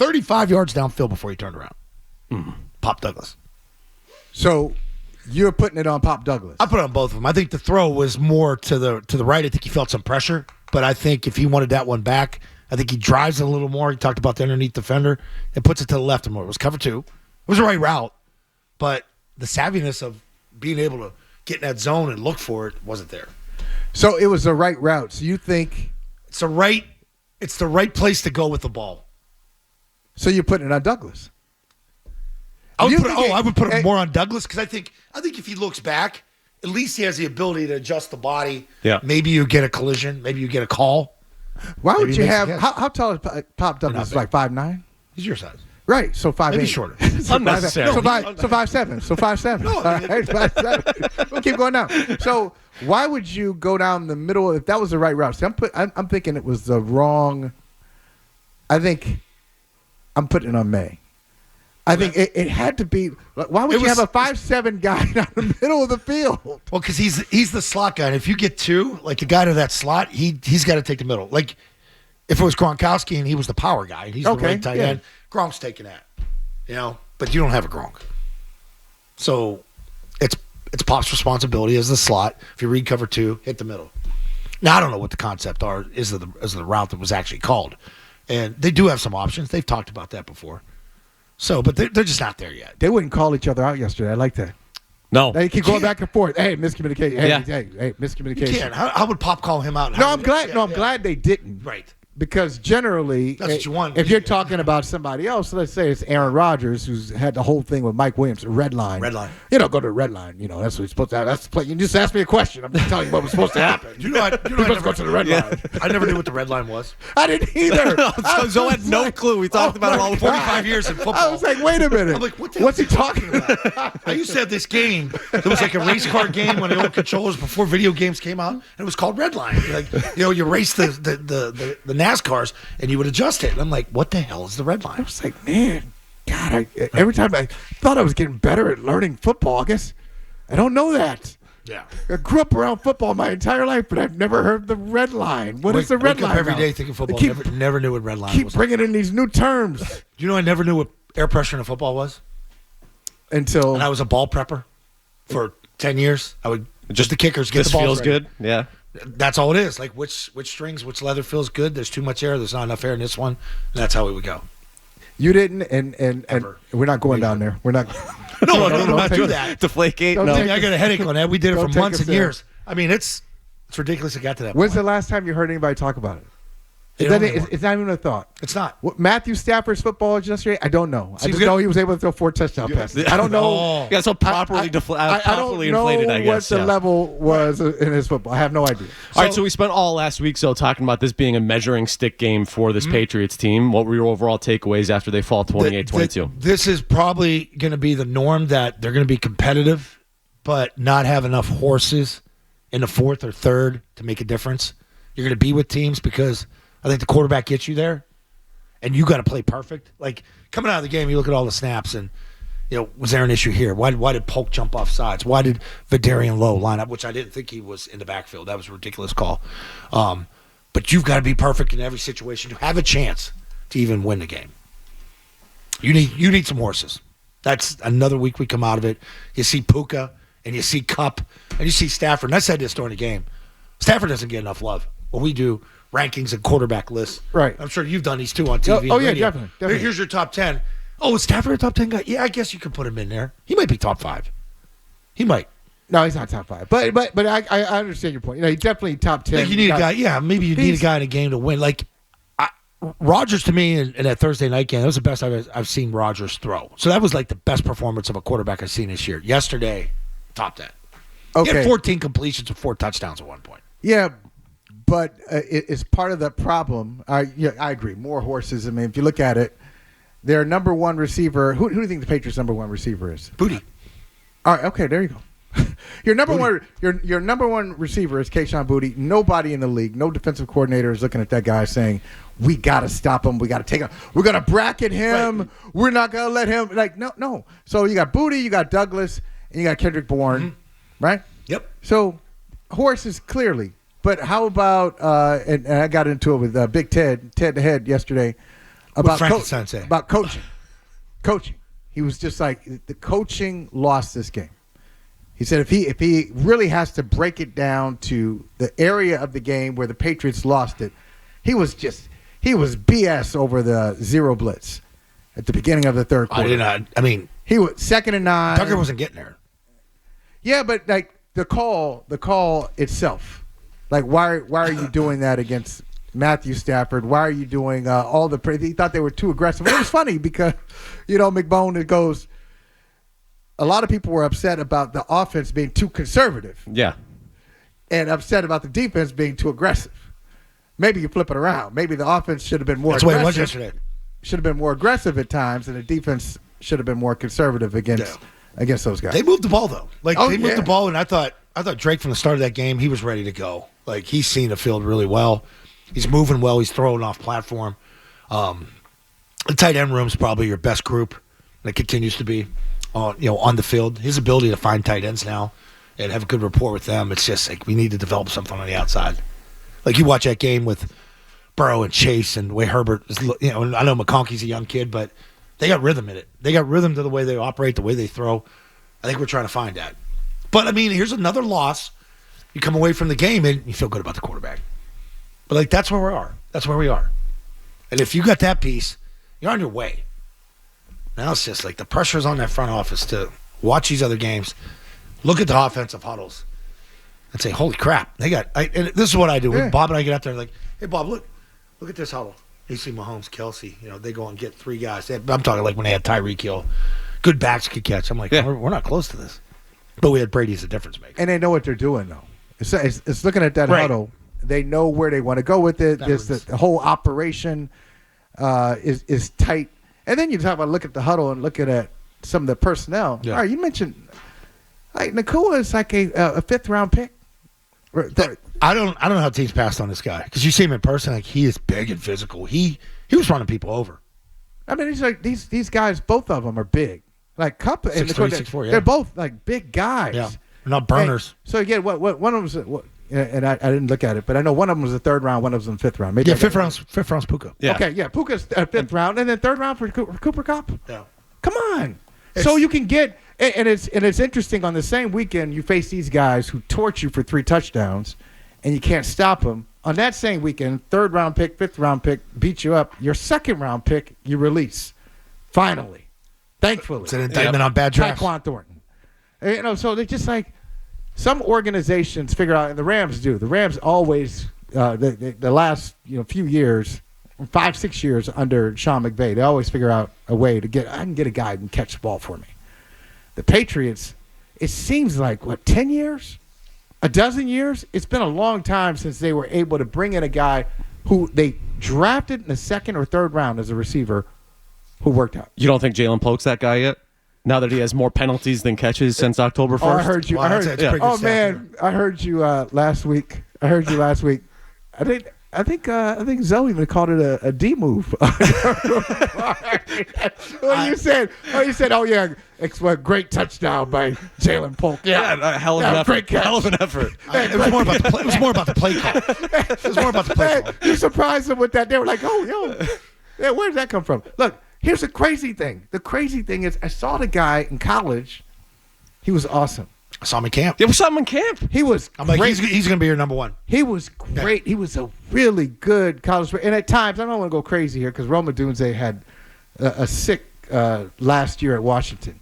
35 yards downfield before he turned around. Pop Douglas. So you're putting it on Pop Douglas. I put it on both of them. I think the throw was more to the right. I think he felt some pressure, but I think if he wanted that one back, I think he drives it a little more. He talked about the underneath defender and puts it to the left more. It was cover 2. It was the right route, but the savviness of being able to get in that zone and look for it wasn't there. So it was the right route. So you think it's the right place to go with the ball. So you're putting it on Douglas. I would put it more on Douglas because I think if he looks back, at least he has the ability to adjust the body. Yeah. Maybe you get a collision. Maybe you get a call. Why would you have how tall is Pop Douglas? Like 5'9"? He's your size. Right. So 5'8". Maybe shorter. Unnecessary. So 5'7". So 5'7". No, All right, 5'7". We'll keep going down. So why would you go down the middle if that was the right route? See, I'm thinking it was the wrong. I think I'm putting it on May. I think it had to be. Why would you have a 5'7" guy down the middle of the field? Well, because he's the slot guy. And if you get 2, like the guy to that slot, he's got to take the middle. Like if it was Gronkowski and he was the power guy and he's the right tight end, Gronk's taking that. But you don't have a Gronk. So it's Pop's responsibility as the slot. If you read cover 2, hit the middle. Now I don't know what the concept is of the route that was actually called, and they do have some options. They've talked about that before. So, but they're just not there yet. They wouldn't call each other out yesterday. I like that. No. They keep going back and forth. Hey, miscommunication. Hey, miscommunication. You can't. How would Pop call him out? I'm glad they didn't. Right. Because generally, that's what you want. If you're talking about somebody else, let's say it's Aaron Rodgers, who's had the whole thing with Mike Williams, red line. Red line. Go to the red line. That's what you're supposed to have. That's the play. You just asked me a question. I'm just telling you what was supposed to happen. I never go to the red line. I never knew what the red line was. I didn't either. So had no clue. We talked about it all 45 years in football. I was like, wait a minute. I'm like, what's he talking about? I used to have this game. It was like a race car game when the old controllers before video games came out, and it was called Red Line. You race the NASCARs. And you would adjust it. And I'm like, what the hell is the red line? I was like, man, God, every time I thought I was getting better at learning football, I guess I don't know that. Yeah. I grew up around football my entire life, but I've never heard the red line. What is the red line? Every day thinking football. Never knew what red line was. Keep bringing in these new terms. Do I never knew what air pressure in a football was? And I was a ball prepper for 10 years. I would just the kickers get the ball. This feels good. Yeah. That's all it is. Like which strings, which leather feels good. There's too much air. There's not enough air in this one. And that's how we would go. You didn't, and we're not going down there. We're not. No, don't do that. Deflategate. No, I got a headache on that. We did it for months and years. I mean, it's ridiculous. It got to that. When's the last time you heard anybody talk about it? It's not even a thought. It's not. What Matthew Stafford's football yesterday? I don't know. I just know he was able to throw 4 touchdown passes. I don't know. Yeah, so properly inflated, I guess. What the level was in his football. I have no idea. All right, so we spent all last week talking about this being a measuring stick game for this Patriots team. What were your overall takeaways after they fall 28-22? This is probably going to be the norm, that they're going to be competitive, but not have enough horses in the fourth or third to make a difference. You're going to be with teams because I think the quarterback gets you there, and you got to play perfect. Like coming out of the game, you look at all the snaps, and was there an issue here? Why did Polk jump off sides? Why did Vidarian Lowe line up? Which I didn't think he was in the backfield. That was a ridiculous call. But you've got to be perfect in every situation to have a chance to even win the game. You need some horses. That's another week we come out of it. You see Puka and you see Kupp and you see Stafford. And I said this during the game. Stafford doesn't get enough love. When we do rankings and quarterback lists. Right. I'm sure you've done these too on TV. Oh yeah, definitely. Here's your top 10. Oh, is Stafford a top 10 guy? Yeah, I guess you could put him in there. He might be top 5. He might. No, he's not top 5. But I understand your point. He's definitely top 10. Like you need a guy. Yeah, maybe you need a guy in a game to win. Like Rodgers to me in that Thursday night game, that was the best I've seen Rodgers throw. So that was like the best performance of a quarterback I've seen this year. Yesterday, top 10. Okay. He had 14 completions with 4 touchdowns at one point. Yeah. But it's part of the problem. I agree. More horses. I mean, if you look at it, their number one receiver. Who do you think the Patriots' number one receiver is? Booty. All right. Okay. There you go. Your number one receiver is Kayshon Boutte. Nobody in the league, no defensive coordinator is looking at that guy saying, "We got to stop him. We got to take him. We're gonna bracket him. Right. We're not gonna let him." Like no. So you got Boutte, you got Douglas, and you got Kendrick Bourne, right? Yep. So horses clearly. But how about, and I got into it with Big Ted the Head yesterday, about Frankenstein about coaching. Coaching. He was just like, the coaching lost this game. He said if he really has to break it down to the area of the game where the Patriots lost it, he was BS over the zero blitz at the beginning of the third quarter. He was 2nd and 9. Tucker wasn't getting there. Yeah, but like the call itself, like why are you doing that against Matthew Stafford? Why are you doing all the? He thought they were too aggressive. It was funny because, McBone, it goes. A lot of people were upset about the offense being too conservative. Yeah. And upset about the defense being too aggressive. Maybe you flip it around. Maybe the offense should have been more aggressive. That's the way it was yesterday. Should have been more aggressive at times, and the defense should have been more conservative against those guys. They moved the ball, though. They moved the ball, and I thought Drake from the start of that game, he was ready to go. Like, he's seen the field really well. He's moving well. He's throwing off platform. The tight end room is probably your best group, and it continues to be on the field. His ability to find tight ends now and have a good rapport with them, it's just like we need to develop something on the outside. Like you watch that game with Burrow and Chase and the way Herbert is, I know McConkey's a young kid, but they got rhythm in it. They got rhythm to the way they operate, the way they throw. I think we're trying to find that. But, here's another loss. You come away from the game and you feel good about the quarterback. But, that's where we are. That's where we are. And if you got that piece, you're on your way. Now it's just like the pressure's on that front office to watch these other games, look at the offensive huddles, and say, holy crap. And this is what I do. When Bob and I get out there, like, hey, Bob, look at this huddle. You see Mahomes, Kelsey, they go and get 3 guys. I'm talking like when they had Tyreek Hill. Good backs could catch. I'm like, we're not close to this. But we had Brady as a difference maker. And they know what they're doing, though. It's looking at that huddle. They know where they want to go with it. The whole operation is tight. And then you talk about look at the huddle and looking at some of the personnel. Yeah. All right, you mentioned Nakua is like a 5th-round pick. I don't know how teams passed on this guy because you see him in person. Like he is big and physical. He was running people over. He's like these guys. Both of them are big. Like Cup and 6'4", they're both like big guys. Yeah, they're not burners. So again, what one of them was. And I didn't look at it, but I know one of them was the 3rd round, one of them was the 5th round. Maybe fifth round's Puka. Yeah. Okay, yeah, Puka's 5th round, and then 3rd round for Cooper Kupp. Yeah. Come on. So you can get, and it's interesting. On the same weekend, you face these guys who torch you for 3 touchdowns, and you can't stop them. On that same weekend, 3rd round pick, 5th round pick beat you up. Your 2nd round pick, you release. Finally, thankfully, it's an indictment on bad drafts. Tyquan Thornton. So they just like. Some organizations figure out, and the Rams do. The Rams always, the last few years, 5-6 years under Sean McVay, they always figure out a way I can get a guy who can catch the ball for me. The Patriots, it seems like, 10 years? A dozen years? It's been a long time since they were able to bring in a guy who they drafted in the 2nd or 3rd round as a receiver who worked out. You don't think Jalen Polk's that guy yet? Now that he has more penalties than catches since October 1st? I heard you. Wow, I heard you last week. I think Zoe even called it a D move. You said, oh yeah, great touchdown by Jalen Polk. Yeah, hell of an effort. Great catch. Hell of an effort. It was more about the play. It was more about the play call. It was more about the play call. You surprised them with that. They were like, where did that come from? Look. Here's the crazy thing. The crazy thing is I saw the guy in college. He was awesome. I saw him in camp. Yeah, we saw him in camp. He was I'm great. like, he's going to be your number 1. He was great. Yeah. He was a really good college player. And at times, I don't want to go crazy here because Roma Dunze had a sick last year at Washington.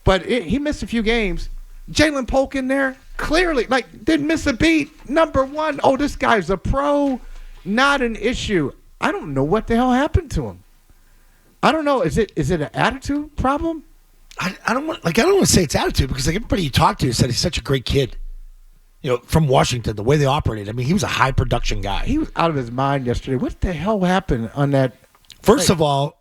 But he missed a few games. Jalen Polk in there, clearly, didn't miss a beat. Number 1. Oh, this guy's a pro. Not an issue. I don't know what the hell happened to him. I don't know. Is it an attitude problem? I don't want to say it's attitude because everybody you talk to said he's such a great kid. From Washington, the way they operated. He was a high production guy. He was out of his mind yesterday. What the hell happened on that? First of all,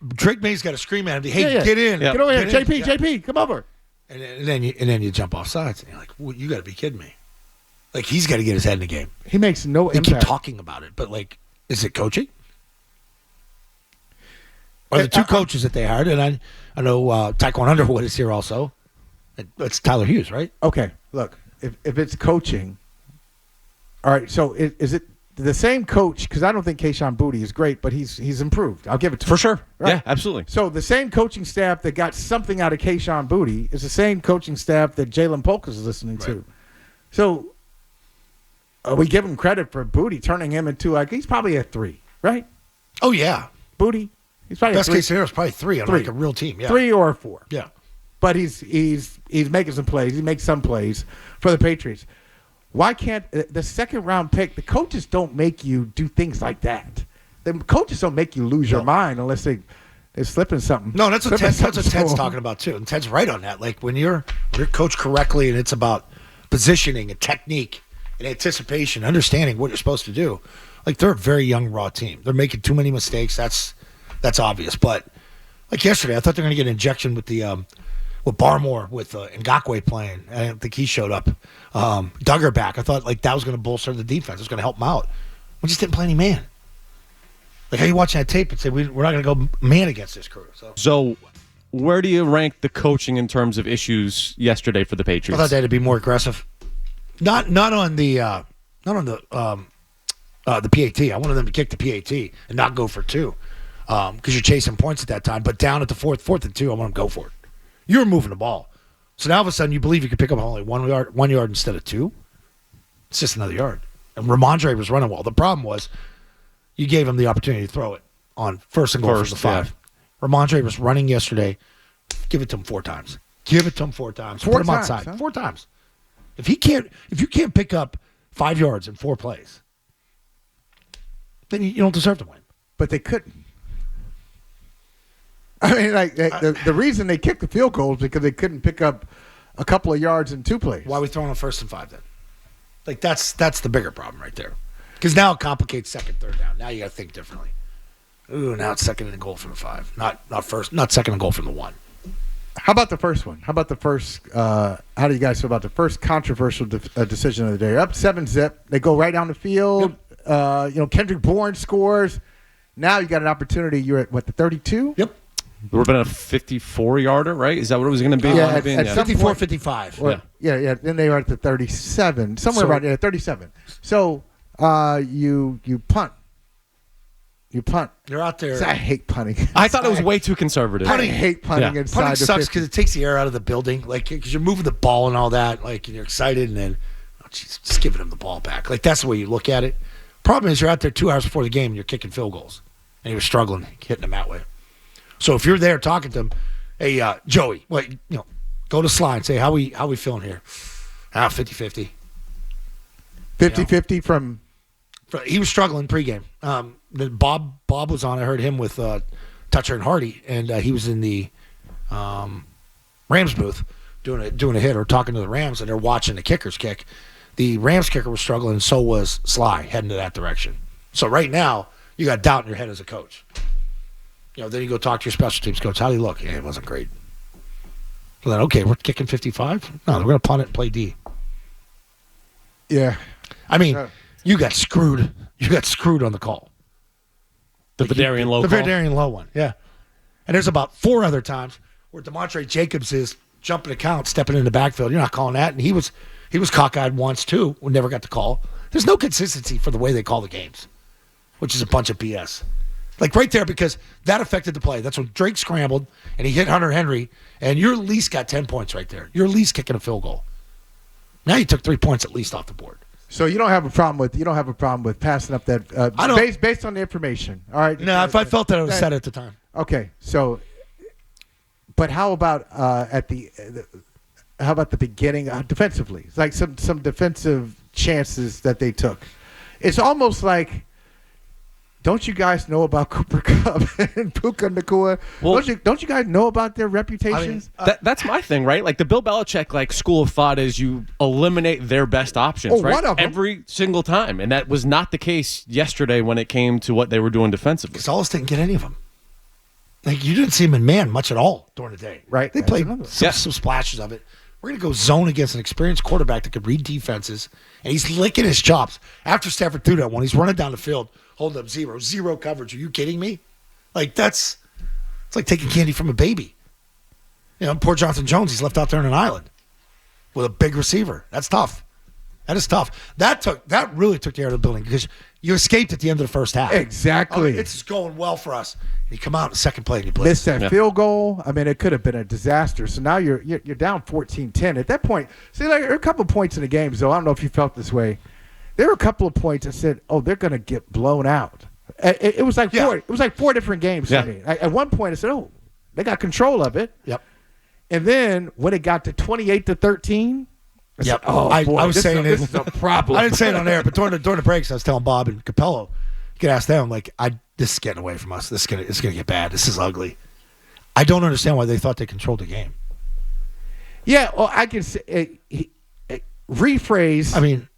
Drake Maye's got to scream at him. Hey, get in. Get over here, JP, come over. And then you jump off sides and you're like, well, you got to be kidding me. He's got to get his head in the game. He makes no impact. They keep talking about it, but is it coaching? Or the 2 coaches that they hired, and I know Tyquan Underwood is here also. It's Tyler Hughes, right? Okay, look, if it's coaching, all right. So is it the same coach, because I don't think Kayshon Boutte is great, but he's improved. I'll give it to him. For sure. Right. Yeah, absolutely. So the same coaching staff that got something out of Kayshon Boutte is the same coaching staff that Jalen Polk is listening to. So we give him credit for Boutte turning him into he's probably a 3, right? Oh yeah, Boutte. He's probably best a 3. case scenario is probably 3 on like a real team. Yeah, 3 or a 4. Yeah, but he's making some plays. He makes some plays for the Patriots. Why can't the second round pick? The coaches don't make you do things like that. The coaches don't make you lose your mind unless they're slipping something. No, that's what Ted's talking about too, and Ted's right on that. Like when you're coached correctly, and it's about positioning and technique and anticipation, understanding what you're supposed to do. Like they're a very young raw team. They're making too many mistakes. That's obvious. But like yesterday, I thought they're going to get an injection with the with Barmore, with Ngakoue playing. I didn't think he showed up. Duggar back. I thought like that was going to bolster the defense. It was going to help them out. We just didn't play any man. Like how you watching that tape and say we're not going to go man against this crew. So where do you rank the coaching in terms of issues yesterday for the Patriots? I thought they had to be more aggressive. Not on the PAT. I wanted them to kick the PAT and not go for 2 because you're chasing points at that time. But down at the fourth and 2, I want them to go for it. You were moving the ball. So now all of a sudden you believe you could pick up only 1 yard instead of 2. It's just another yard. And Ramondre was running well. The problem was you gave him the opportunity to throw it on first and goal from the 5. Yeah. Ramondre was running yesterday. Give it to him 4 times. Give it to him 4 times. Put him outside. Huh? 4 times. If you can't pick up 5 yards in 4 plays, then you don't deserve to win. But they couldn't. I mean, like the reason they kicked the field goal is because they couldn't pick up a couple of yards in 2 plays. Why are we throwing on 1st and 5 then? Like that's the bigger problem right there. Because now it complicates 2nd, 3rd down. Now you got to think differently. Ooh, now it's 2nd and goal from the 5, not 2nd and goal from the 1. How about the first one? How about the first? How do you guys feel about the first controversial decision of the day? Up 7-zip, they go right down the field. Yep. Kendrick Bourne scores. Now you got an opportunity. You're at the 32? Yep. There would have been a 54-yarder, right? Is that what it was going to be? Yeah, at 54, 55. Yeah. Then they were at the 37, somewhere around 37. So you punt. You punt. You're out there. I hate punting. I thought it was way too conservative. I hate punting inside punting the sucks 50. because it takes the air out of the building. Like because you're moving the ball and all that. Like and you're excited and then just giving him the ball back. Like that's the way you look at it. Problem is you're out there 2 hours before the game and you're kicking field goals and he was struggling hitting them that way. So if you're there talking to him, hey Joey, go to Sly and say how we feeling here? 50-50. 50-50 from. He was struggling pregame. Then Bob was on. I heard him with Toucher and Hardy, and he was in the Rams booth doing a hit or talking to the Rams, and they're watching the kickers kick. The Rams kicker was struggling, and so was Sly heading to that direction. So right now, you got doubt in your head as a coach. Then you go talk to your special teams coach. How do you look? Yeah, it wasn't great. So then, okay, we're kicking 55. No, we're going to punt it and play D. Yeah, I mean. You got screwed. You got screwed on the call. The Vidarian Lowe call? The Vidarian Lowe one, yeah. And there's about 4 other times where DeMontre Jacobs is jumping a count, stepping in the backfield. You're not calling that. And he was cockeyed once, too. We never got the call. There's no consistency for the way they call the games, which is a bunch of BS. Like right there, because that affected the play. That's when Drake scrambled, and he hit Hunter Henry, and you at least got 10 points right there. You're at least kicking a field goal. Now you took 3 points at least off the board. So you don't have a problem with passing up that I don't, based on the information. All right. No, if I felt that it was set at the time. Okay. So, but how about at the beginning defensively? It's like some defensive chances that they took. It's almost like, don't you guys know about Cooper Kupp and Puka Nacua? Well, don't you guys know about their reputations? I mean, that's my thing, right? Like the Bill Belichick school of thought is you eliminate their best options, right? One of them. Every single time, and that was not the case yesterday when it came to what they were doing defensively. Gonzalez didn't get any of them. Like you didn't see him in man much at all during the day. Right. They played some splashes of it. We're going to go zone against an experienced quarterback that could read defenses, and he's licking his chops. After Stafford threw that one, he's running down the field, holding up zero coverage. Are you kidding me? Like it's like taking candy from a baby. Poor Jonathan Jones, he's left out there on an island with a big receiver. That's tough. That is tough. That really took the air out of the building because you escaped at the end of the first half. Exactly. Oh, it's just going well for us. You come out in the second play and you blitz. Missed that field goal. I mean, it could have been a disaster. So now you're down 14-10. At that point, see, like, there are a couple of points in the game, so I don't know if you felt this way. There were a couple of points that said, "Oh, they're going to get blown out." It was like four. It was like 4 different games for me. At one point, I said, "Oh, they got control of it." Yep. And then when it got to 28-13. I said, I was saying this is a problem. I didn't say it on air, but during the breaks, I was telling Bob and Capello, you could ask them, like, this is getting away from us. It's gonna get bad. This is ugly. I don't understand why they thought they controlled the game. Yeah, well, I can say rephrase. I mean,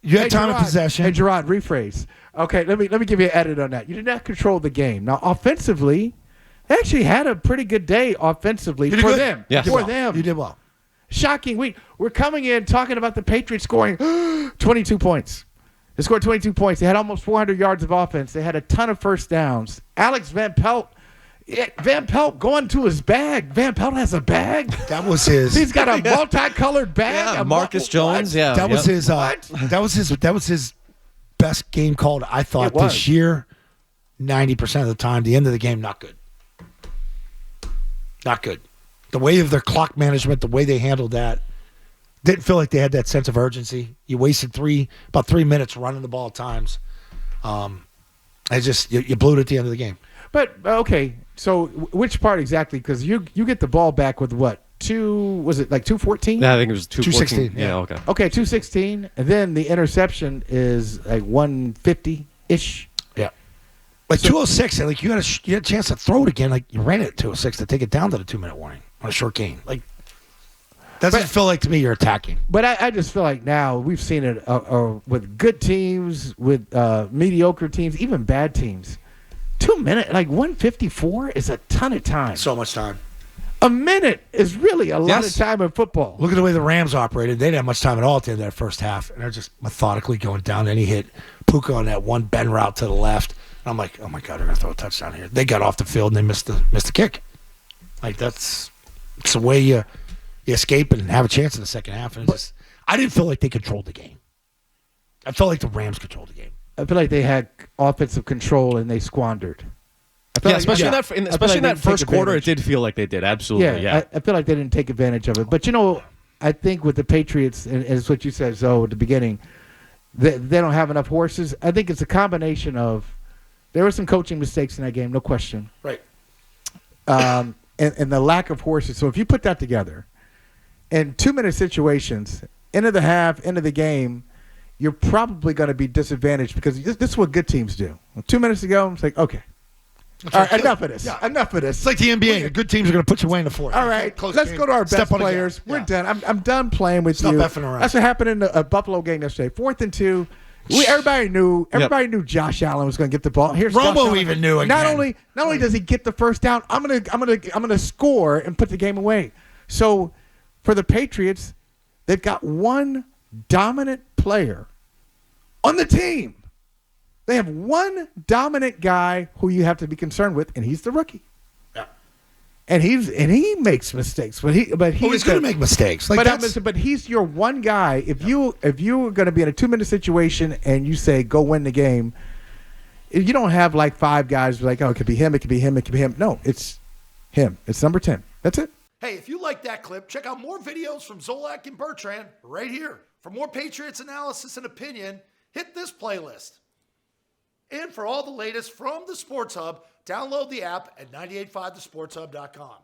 you had time of possession. Hey, Gerard, rephrase. Okay, let me give you an edit on that. You did not control the game. Now, offensively, they actually had a pretty good day offensively for them. Yes. For them. You did well. Shocking. We're coming in talking about the Patriots scoring 22 points. They scored 22 points. They had almost 400 yards of offense. They had a ton of first downs. Alex Van Pelt going to his bag. Van Pelt has a bag. That was his. He's got a multicolored bag. Yeah, Marcus Jones. What? Yeah, That was his. That was his best game called. I thought this year. 90% of the time, the end of the game, not good. Not good. The way of their clock management, the way they handled that, didn't feel like they had that sense of urgency. You wasted about 3 minutes running the ball at times. You blew it at the end of the game. But okay, so which part exactly? Because you get the ball back with what? Was it like 2:14? Yeah, I think it was 2:14. 2:16. Yeah, okay. Okay, 2:16, and then the interception is like 150-ish. Yeah. Like 2:06, and like you had a chance to throw it again. Like you ran it at 2:06 to take it down to the 2-minute warning on a short gain. Like doesn't feel like to me you're attacking. But I just feel like now we've seen it with good teams, with mediocre teams, even bad teams. 2 minutes, like 154 is a ton of time. So much time. A minute is really a lot of time in football. Look at the way the Rams operated. They didn't have much time at all at the end of that first half, and they're just methodically going down. And he hit Puka on that one bend route to the left. And I'm like, oh my God, they're gonna throw a touchdown here. They got off the field and they missed the kick. Like it's the way you escape and have a chance in the second half. And I didn't feel like they controlled the game. I felt like the Rams controlled the game. I feel like they had offensive control and they squandered. Especially in that first quarter, it did feel like they did. Absolutely, yeah. I feel like they didn't take advantage of it. But, I think with the Patriots, and it's what you said, Zoe, at the beginning, they don't have enough horses. I think it's a combination of there were some coaching mistakes in that game, no question. Right. And the lack of horses. So if you put that together, in 2-minute situations, end of the half, end of the game, you're probably going to be disadvantaged because this is what good teams do. 2 minutes ago, it's like, okay. All right, enough of this. Yeah. Enough of this. It's like the NBA. The good teams are going to put you away in the fourth. All right, let's go to our best players. We're done. I'm done playing with you. Stop effing around. That's what happened in the Buffalo game yesterday. 4th and 2. Everybody knew Josh Allen was going to get the ball. Here's Romo even knew again. Not only does he get the first down, I'm gonna score and put the game away. So for the Patriots, they've got one dominant player on the team. They have one dominant guy who you have to be concerned with, and he's the rookie. Yeah. And he makes mistakes, but he's going to make mistakes. But he's your one guy. If you're going to be in a 2-minute situation and you say go win the game, you don't have like 5 guys like, oh, it could be him, it could be him, it could be him. No, it's him. It's number 10. That's it. Hey, if you like that clip, check out more videos from Zolak and Bertrand right here. For more Patriots analysis and opinion, hit this playlist. And for all the latest from the Sports Hub, download the app at 985thesportshub.com.